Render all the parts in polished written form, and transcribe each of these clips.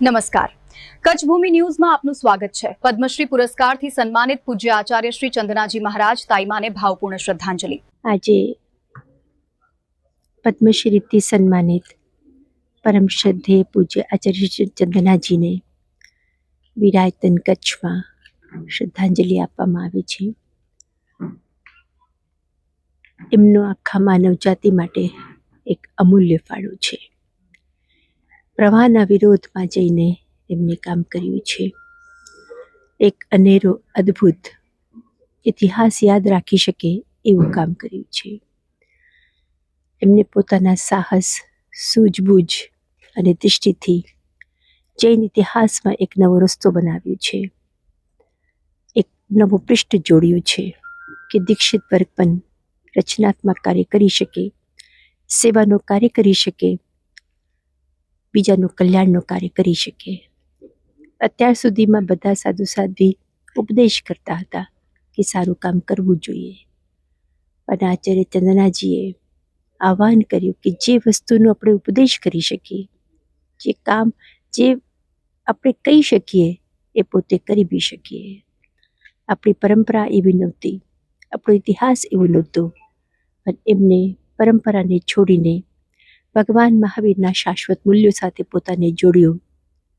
નમસ્કાર, કચ્છ ભૂમિ ન્યૂઝમાં આપનું સ્વાગત છે। પદ્મશ્રી પુરસ્કારથી સન્માનિત પૂજ્ય આચાર્ય શ્રી ચંદનાજી મહારાજ તાઈમાને ભાવપૂર્ણ શ્રદ્ધાંજલિ। આજે પદ્મશ્રીથી સન્માનિત પરમ શ્રદ્ધેય પૂજ્ય આચાર્ય શ્રી ચંદનાજીને વિરાયતન કચ્છમાં શ્રદ્ધાંજલિ આપવામાં આવી છે। એમનો આખા માનવજાતિ માટે એક અમૂલ્ય ફાળો છે। પ્રવાહના વિરોધમાં જઈને એમને કામ કર્યું છે। એક અનેરો અદ્ભુત ઇતિહાસ યાદ રાખી શકે એવું કામ કર્યું છે। એમને પોતાના સાહસ, સૂઝબૂઝ અને દૃષ્ટિથી જૈન ઇતિહાસમાં એક નવો રસ્તો બનાવ્યો છે, એક નવું પૃષ્ઠ જોડ્યું છે કે દીક્ષિત વર્ગ પણ રચનાત્મક કાર્ય કરી શકે, સેવાનું કાર્ય કરી શકે, બીજાનું કલ્યાણનું કાર્ય કરી શકે। અત્યાર સુધીમાં બધા સાધુ સાધ્વી ઉપદેશ કરતા હતા કે સારું કામ કરવું જોઈએ, અને આચાર્ય ચંદનાજીએ આહ્વાન કર્યું કે જે વસ્તુનો આપણે ઉપદેશ કરી શકીએ, જે કામ જે આપણે કહી શકીએ એ પોતે કરી બી શકીએ। આપણી પરંપરા એવી નહોતી, આપણો ઇતિહાસ એવો નહોતો, પણ એમને પરંપરાને છોડીને ભગવાન મહાવીરના શાશ્વત મૂલ્યો સાથે પોતાને જોડ્યો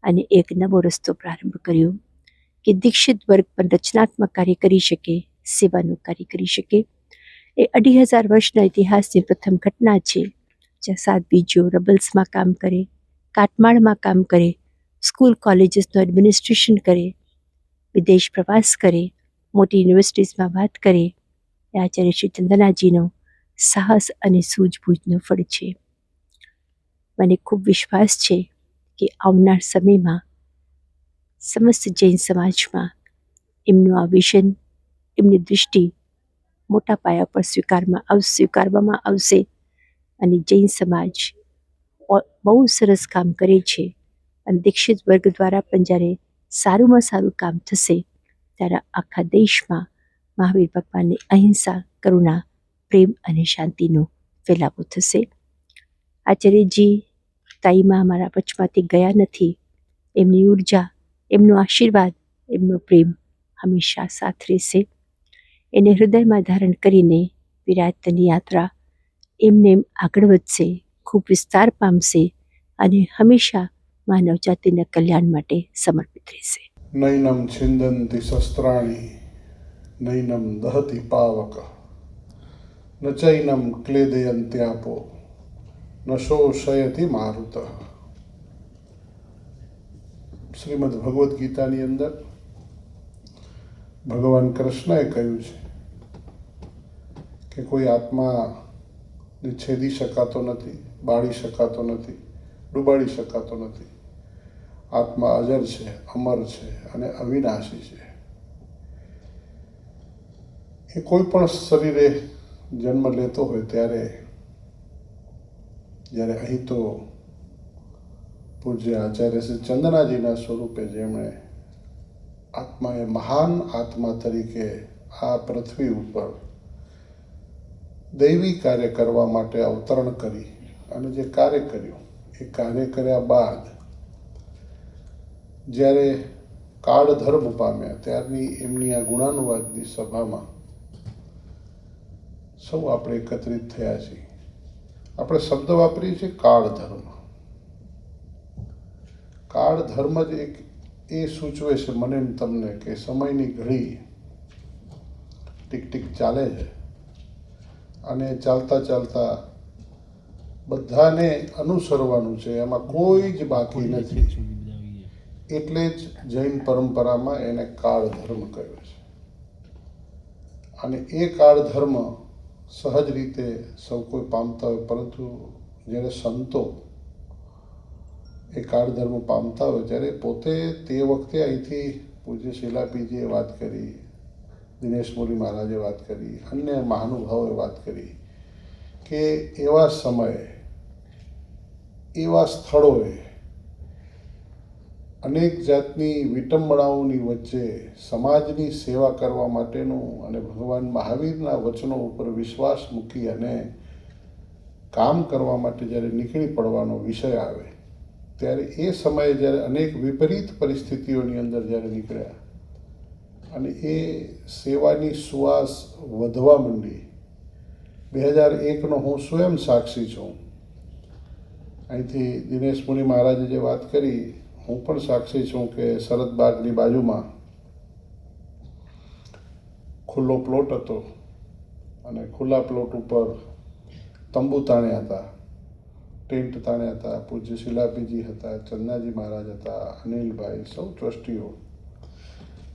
અને એક નવો રસ્તો પ્રારંભ કર્યો કે દીક્ષિત વર્ગ પણ રચનાત્મક કાર્ય કરી શકે, સેવાનું કાર્ય કરી શકે। એ 2500 વર્ષના ઇતિહાસની પ્રથમ ઘટના છે જ્યાં સાધ્વીજીઓ રબલ્સમાં કામ કરે, કાટમાળમાં કામ કરે, સ્કૂલ કોલેજીસનું એડમિનિસ્ટ્રેશન કરે, વિદેશ પ્રવાસ કરે, મોટી યુનિવર્સિટીઝમાં વાત કરે। એ આચાર્ય શ્રી ચંદનાજીનો સાહસ અને સૂઝબૂઝનો ફળ છે। મને ખૂબ વિશ્વાસ છે કે આવનાર સમયમાં સમસ્ત જૈન સમાજમાં એમનું આ વિઝન, એમની દૃષ્ટિ મોટા પાયા પર સ્વીકારવામાં આવશે અને જૈન સમાજ બહુ સરસ કામ કરે છે। અને દીક્ષિત વર્ગ દ્વારા પણ જ્યારે સારુંમાં સારું કામ થશે ત્યારે આખા દેશમાં મહાવીર ભગવાનની અહિંસા, કરુણા, પ્રેમ અને શાંતિનો ફેલાવો થશે। આચાર્યજી તાઈમાં અમારા વચમાંથી ગયા નથી। એમની ઉર્જા, એમનો આશીર્વાદ, એમનો પ્રેમ હંમેશા સાથ રહેશે। એને હૃદયમાં ધારણ કરીને વિરાયતની યાત્રા એમને આગળ વધશે, ખૂબ વિસ્તાર પામશે અને હંમેશા માનવ જાતિના કલ્યાણ માટે સમર્પિત રહેશે। નૈનમ છિંદંતિ શસ્ત્રાણી નૈનમ દહતિ પાવક ન ચૈનમ ક્લેદયંત્યાપો ન શોષયતિ મારુત। શ્રીમદ ભગવદ્ ગીતાની અંદર ભગવાન કૃષ્ણએ કહ્યું છે કે કોઈ આત્માને છેદી શકાતો નથી, બાળી શકાતો નથી, ડૂબાડી શકાતો નથી। આત્મા અજર છે, અમર છે અને અવિનાશી છે। એ કોઈ પણ શરીરે જન્મ લેતો હોય ત્યારે અહીં તો પૂજ્ય આચાર્ય શ્રી ચંદનાજીના સ્વરૂપે જેમણે આત્માએ મહાન આત્મા તરીકે આ પૃથ્વી ઉપર દૈવી કાર્ય કરવા માટે અવતરણ કરી અને જે કાર્ય કર્યું એ કાર્ય કર્યા બાદ જ્યારે કાળ ધર્મ પામ્યા ત્યારની એમની આ ગુણાનુવાદની સભામાં સૌ આપણે એકત્રિત થયા છીએ। આપણે શબ્દ વાપરીએ છીએ કાળ ધર્મ। કાળ ધર્મ જ એક એ સૂચવે છે મને ને તમને કે સમયની ઘડી ટીક ટીક ચાલે છે અને ચાલતા ચાલતા બધાને અનુસરવાનું છે, એમાં કોઈ જ બાકી નથી। એટલે જ જૈન પરંપરામાં એને કાળ ધર્મ કહ્યો છે। અને એ કાળ ધર્મ સહજ રીતે સૌ કોઈ પામતા હોય, પરંતુ જ્યારે સંતો એ કાળ ધર્મ પામતા હોય ત્યારે પોતે તે વખતે અહીંથી પૂજ્ય શિલાપીજીએ વાત કરી, દિનેશ મુનિ મહારાજે વાત કરી, અન્ય મહાનુભાવોએ વાત કરી કે એવા સમયે, એવા સ્થળોએ અનેક જાતની વિટંબણાઓની વચ્ચે સમાજની સેવા કરવા માટેનું અને ભગવાન મહાવીરના વચનો ઉપર વિશ્વાસ મૂકી અને કામ કરવા માટે જ્યારે નીકળી પડવાનો વિષય આવે ત્યારે એ સમયે જ્યારે અનેક વિપરીત પરિસ્થિતિઓની અંદર જ્યારે નીકળ્યા અને એ સેવાની સુવાસ વધવા માંડી. 2001નો હું સ્વયં સાક્ષી છું. અહીંથી દિનેશ મુનિ મહારાજે જે વાત કરી, હું પણ સાક્ષી છું કે શરદબાગની બાજુમાં ખુલ્લો પ્લોટ હતો અને ખુલ્લા પ્લોટ ઉપર તંબુ તાણ્યા હતા, ટેન્ટ તાણ્યા હતા. પૂજ્ય શિલાપીજી હતા, ચંદાજી મહારાજ હતા, અનિલભાઈ, સૌ ટ્રસ્ટીઓ.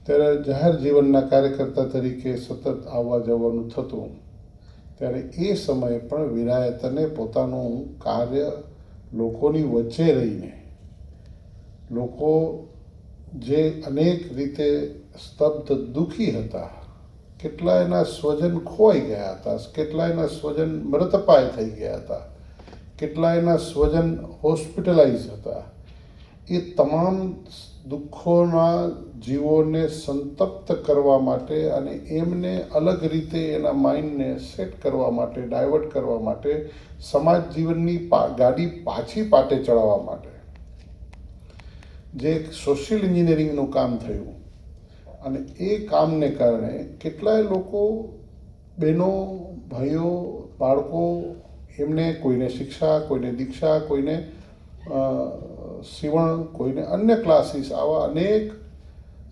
ત્યારે જાહેર જીવનના કાર્યકર્તા તરીકે સતત આવવા જવાનું થતું. ત્યારે એ સમયે પણ વિરાયતને પોતાનું કાર્ય લોકોની વચ્ચે રહીને, લોકો જે અનેક રીતે સ્તબ્ધ દુઃખી હતા, કેટલાયના સ્વજન ખોવાઈ ગયા હતા, કેટલાયના સ્વજન મૃતપાય થઈ ગયા હતા, કેટલાયના સ્વજન હોસ્પિટલાઇઝ હતા, એ તમામ દુઃખોના જીવોને સંતપ્ત કરવા માટે અને એમને અલગ રીતે એના માઇન્ડને સેટ કરવા માટે, ડાયવર્ટ કરવા માટે, સમાજ જીવનની ગાડી પાછી પાટે ચડાવવા માટે જે એક સોશિયલ એન્જિનિયરિંગનું કામ થયું. અને એ કામને કારણે કેટલાય લોકો, બહેનો, ભાઈઓ, બાળકો, એમને કોઈને શિક્ષા, કોઈને દીક્ષા, કોઈને સીવણ, કોઈને અન્ય ક્લાસીસ, આવા અનેક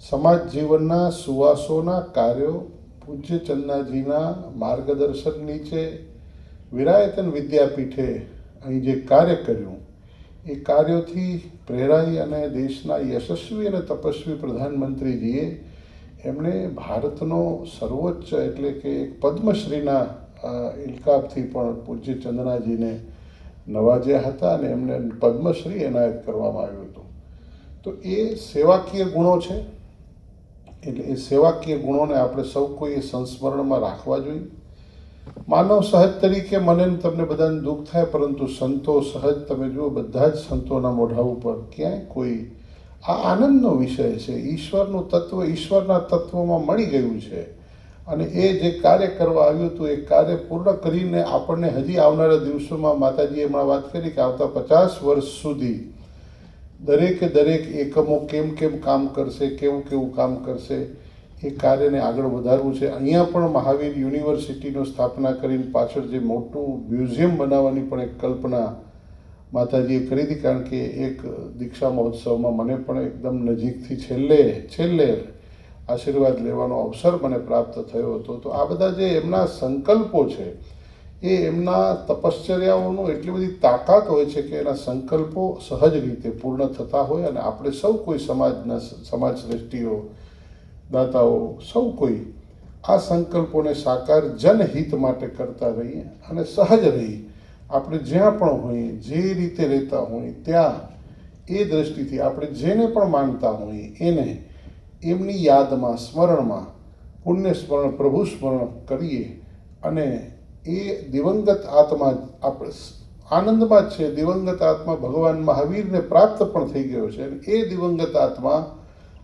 સમાજ જીવનના સુવાસોના કાર્યો પૂજ્ય ચંદાજીના માર્ગદર્શન નીચે વિરાયતન વિદ્યાપીઠે અહીં જે કાર્ય કર્યું, એ કાર્યોથી પ્રેરાઈ અને દેશના યશસ્વી અને તપસ્વી પ્રધાનમંત્રીજીએ એમણે ભારતનો સર્વોચ્ચ એટલે કે એક પદ્મશ્રીના ઇલકાબથી પણ પૂજ્ય ચંદનાજીને નવાજ્યા હતા અને એમને પદ્મશ્રી એનાયત કરવામાં આવ્યું હતું. તો એ સેવાકીય ગુણો છે. એટલે એ સેવાકીય ગુણોને આપણે સૌ કોઈએ સંસ્મરણમાં રાખવા જોઈએ. માનવ સહજ તરીકે મને ને તમને બધાને દુઃખ થાય, પરંતુ સંતો સહજ, તમે જુઓ બધા જ સંતોના મોઢા ઉપર ક્યાંય કોઈ આ આનંદનો વિષય છે. ઈશ્વરનું તત્વ ઈશ્વરના તત્વમાં મળી ગયું છે અને એ જે કાર્ય કરવા આવ્યું હતું એ કાર્ય પૂર્ણ કરીને આપણને હજી આવનારા દિવસોમાં, માતાજીએ હમણાં વાત કરી કે આવતા 50 વર્ષ સુધી દરેકે દરેક એકમો કેમ કામ કરશે, કેવું કામ કરશે, એ કાર્યને આગળ વધારવું છે. અહીંયા પણ મહાવીર યુનિવર્સિટીનો સ્થાપના કરીને પાછળ જે મોટું મ્યુઝિયમ બનાવવાની પણ એક કલ્પના માતાજીએ કરી હતી. કારણ કે એક દીક્ષા મહોત્સવમાં મને પણ એકદમ નજીકથી છેલ્લે આશીર્વાદ લેવાનો અવસર મને પ્રાપ્ત થયો હતો. તો આ બધા જે એમના સંકલ્પો છે, એ એમના તપશ્ચર્યાઓનું એટલી બધી તાકાત હોય છે કે એના સંકલ્પો સહજ રીતે પૂર્ણ થતા હોય અને આપણે સૌ કોઈ સમાજ શ્રેષ્ઠીઓ, દાતાઓ, સૌ કોઈ આ સંકલ્પોને સાકાર જનહિત માટે કરતા રહીએ અને સહજ રહી આપણે જ્યાં પણ હોઈએ, જે રીતે રહેતા હોઈએ ત્યાં એ દ્રષ્ટિથી આપણે જેને પણ માનતા હોઈએ એને એમની યાદમાં, સ્મરણમાં પુણ્ય સ્મરણ, પ્રભુ સ્મરણ કરીએ અને એ દિવંગત આત્મા આપણે આનંદમાં જ છે. દિવંગત આત્મા ભગવાન મહાવીરને પ્રાપ્ત પણ થઈ ગયો છે અને એ દિવંગત આત્મા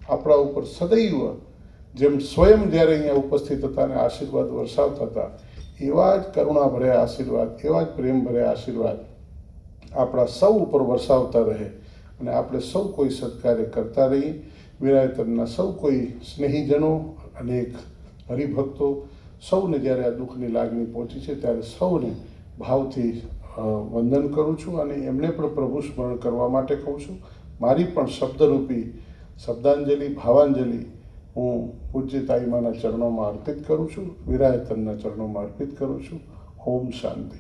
આપણા ઉપર સદૈવ જેમ સ્વયં જ્યારે અહીંયા ઉપસ્થિત હતા અને આશીર્વાદ વરસાવતા હતા, એવા જ કરુણા ભર્યા આશીર્વાદ, એવા જ પ્રેમ ભર્યા આશીર્વાદ આપણા સૌ ઉપર વરસાવતા રહે અને આપણે સૌ કોઈ સત્કાર્ય કરતા રહીએ. વિરાયતનના સૌ કોઈ સ્નેહીજનો, અનેક હરિભક્તો, સૌને જ્યારે આ દુઃખની લાગણી પહોંચી છે ત્યારે સૌને ભાવથી વંદન કરું છું અને એમને પણ પ્રભુ સ્મરણ કરવા માટે કહું છું. મારી પણ શબ્દરૂપી શબ્દાંજલિ, ભાવાંજલિ હું પૂજ્ય તાઈમાના ચરણોમાં અર્પિત કરું છું, વિરાયતનના ચરણોમાં અર્પિત કરું છું. ઓમ શાંતિ.